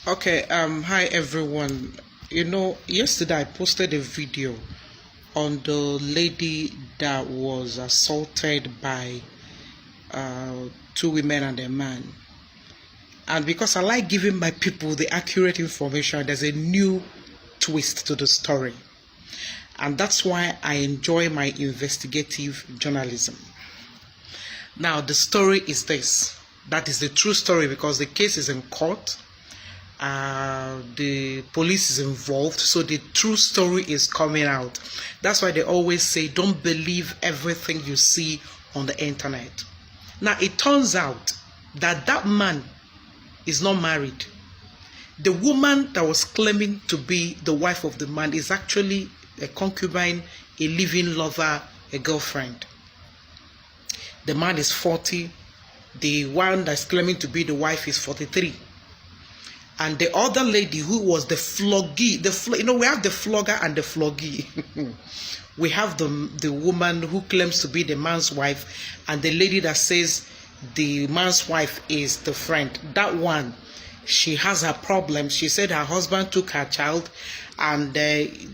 Okay, hi everyone. Yesterday I posted a video on the lady that was assaulted by two women and a man. And because I like giving my people the accurate information, there's a new twist to the story. And that's why I enjoy my investigative journalism. Now, the story is this. That is the true story because the case is in court. The police is involved, so the true story is coming out. That's why they always say don't believe everything you see on the internet. Now it turns out that man is not married. The woman that was claiming to be the wife of the man is actually a concubine, a living lover, a girlfriend. The man is 40. The one that's claiming to be the wife is 43. And the other lady who was the floggee, we have the flogger and the floggee. We have the woman who claims to be the man's wife, and the lady that says the man's wife is the friend. That one, she has her problem. She said her husband took her child and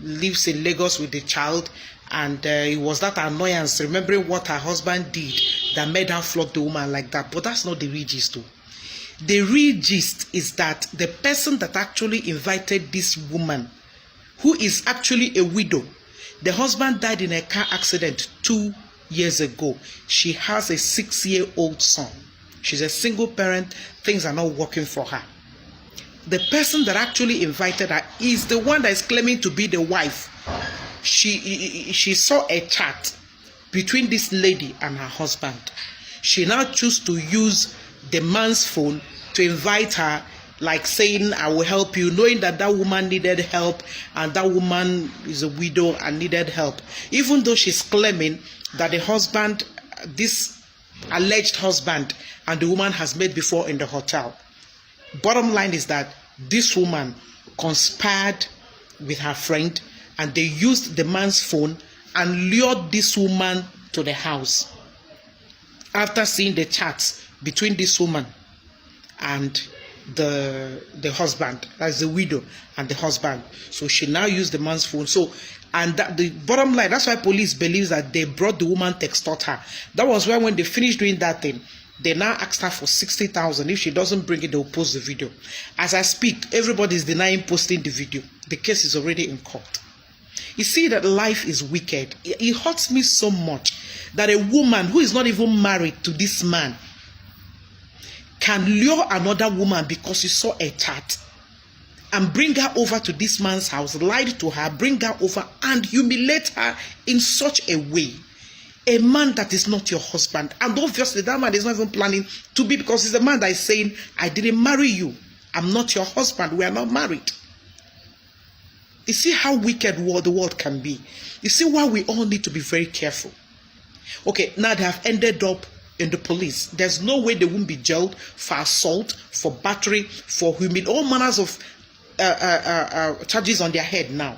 lives in Lagos with the child. And it was that annoyance, remembering what her husband did, that made her flog the woman like that. But that's not the real gist though. The real gist is that the person that actually invited this woman, who is actually a widow, the husband died in a car accident 2 years ago. She has a 6-year-old son. She's a single parent. Things are not working for her. The person that actually invited her is the one that is claiming to be the wife. She saw a chat between this lady and her husband. She now chose to use the man's phone to invite her, like saying, I will help you, knowing that that woman needed help and that woman is a widow and needed help. Even though she's claiming that the husband, this alleged husband, and the woman has met before in the hotel. Bottom line is that this woman conspired with her friend and they used the man's phone and lured this woman to the house. After seeing the chats between this woman and the husband, that's the widow and the husband. So she now used the man's phone. And the bottom line, that's why police believes that they brought the woman to extort her. That was why when they finished doing that thing, they now asked her for 60,000. If she doesn't bring it, they'll post the video. As I speak, everybody is denying posting the video. The case is already in court. You see that life is wicked. It hurts me so much that a woman who is not even married to this man can lure another woman because she saw a chat and bring her over to this man's house, lie to her, bring her over and humiliate her in such a way. A man that is not your husband. And obviously that man is not even planning to be, because it's the man that is saying, I didn't marry you. I'm not your husband. We are not married. You see how wicked the world can be. You see why we all need to be very careful. Okay, now they have ended up in the police. There's no way they won't be jailed for assault, for battery, for humiliation, all manners of charges on their head now.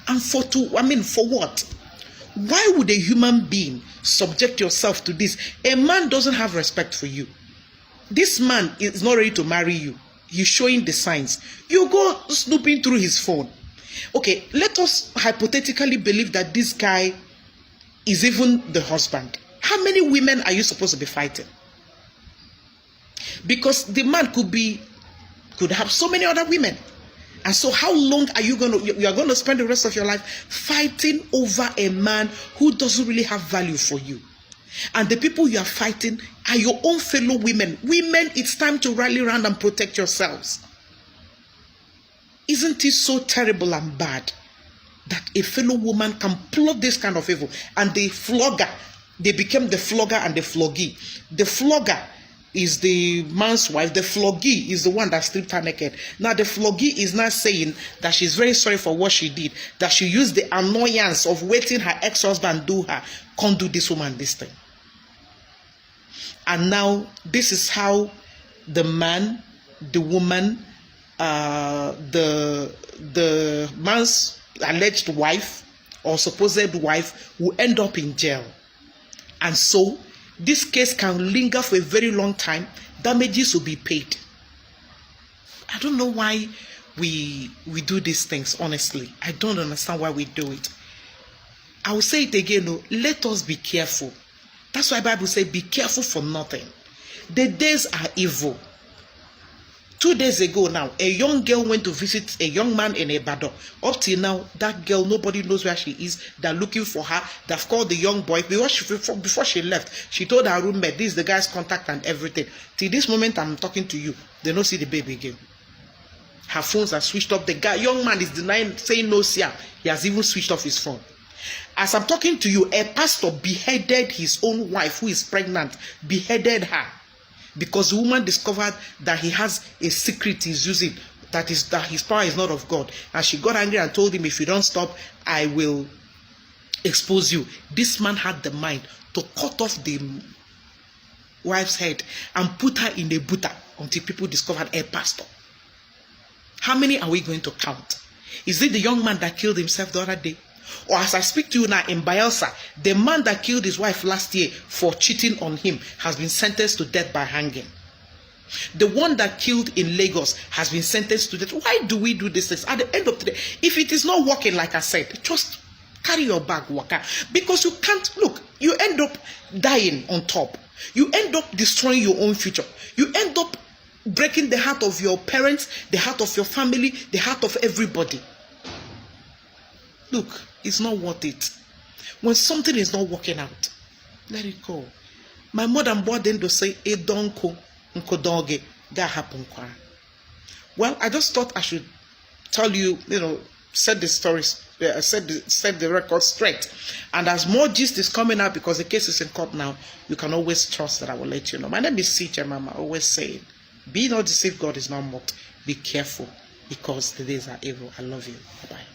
And for what? Why would a human being subject yourself to this? A man doesn't have respect for you. This man is not ready to marry you. He's showing the signs. You go snooping through his phone. Okay, let us hypothetically believe that this guy is even the husband. How many women are you supposed to be fighting? Because the man could have so many other women. And so how long are you going to spend the rest of your life fighting over a man who doesn't really have value for you? And the people you are fighting are your own fellow women. Women, it's time to rally around and protect yourselves. Isn't it so terrible and bad that a fellow woman can plot this kind of evil? And the flogger, they became the flogger and the floggee. The flogger is the man's wife. The floggee is the one that stripped her naked. Now the floggee is now saying that she's very sorry for what she did, that she used the annoyance of waiting her ex-husband do her, can't do this woman this thing. And now this is how the man, the woman, the man's alleged wife or supposed wife will end up in jail. And so this case can linger for a very long time. Damages will be paid. I don't know why we do these things, honestly. I don't understand why we do it. I will say it again, no, let us be careful. That's why the Bible says, be careful for nothing. The days are evil. 2 days ago now, a young girl went to visit a young man in Ibadan. Up till now, that girl, nobody knows where she is. They're looking for her. They've called the young boy. Before she left, she told her roommate, this is the guy's contact and everything. Till this moment I'm talking to you, they don't see the baby again. Her phones are switched off. The guy, young man is denying, saying no, see her. He has even switched off his phone. As I'm talking to you, a pastor beheaded his own wife who is pregnant, beheaded her. Because the woman discovered that he has a secret he's using, that his power is not of God. And she got angry and told him, if you don't stop, I will expose you. This man had the mind to cut off the wife's head and put her in a butter until people discovered a pastor. How many are we going to count? Is it the young man that killed himself the other day? Or as I speak to you now in Bayelsa, the man that killed his wife last year for cheating on him has been sentenced to death by hanging. The one that killed in Lagos has been sentenced to death. Why do we do this? At the end of the day, if it is not working, like I said, just carry your bag, waka. Because you can't, look, you end up dying on top. You end up destroying your own future. You end up breaking the heart of your parents, the heart of your family, the heart of everybody. Look, it's not worth it. When something is not working out, let it go. My mother bought them to say, "E donko nkodoge that happen." Well, I just thought I should tell you, set the stories, set the record straight. And as more gist is coming out, because the case is in court now, you can always trust that I will let you know. My name is CJ Mama, always saying, be not deceived, God is not mocked. Be careful, because the days are evil. I love you. Bye-bye.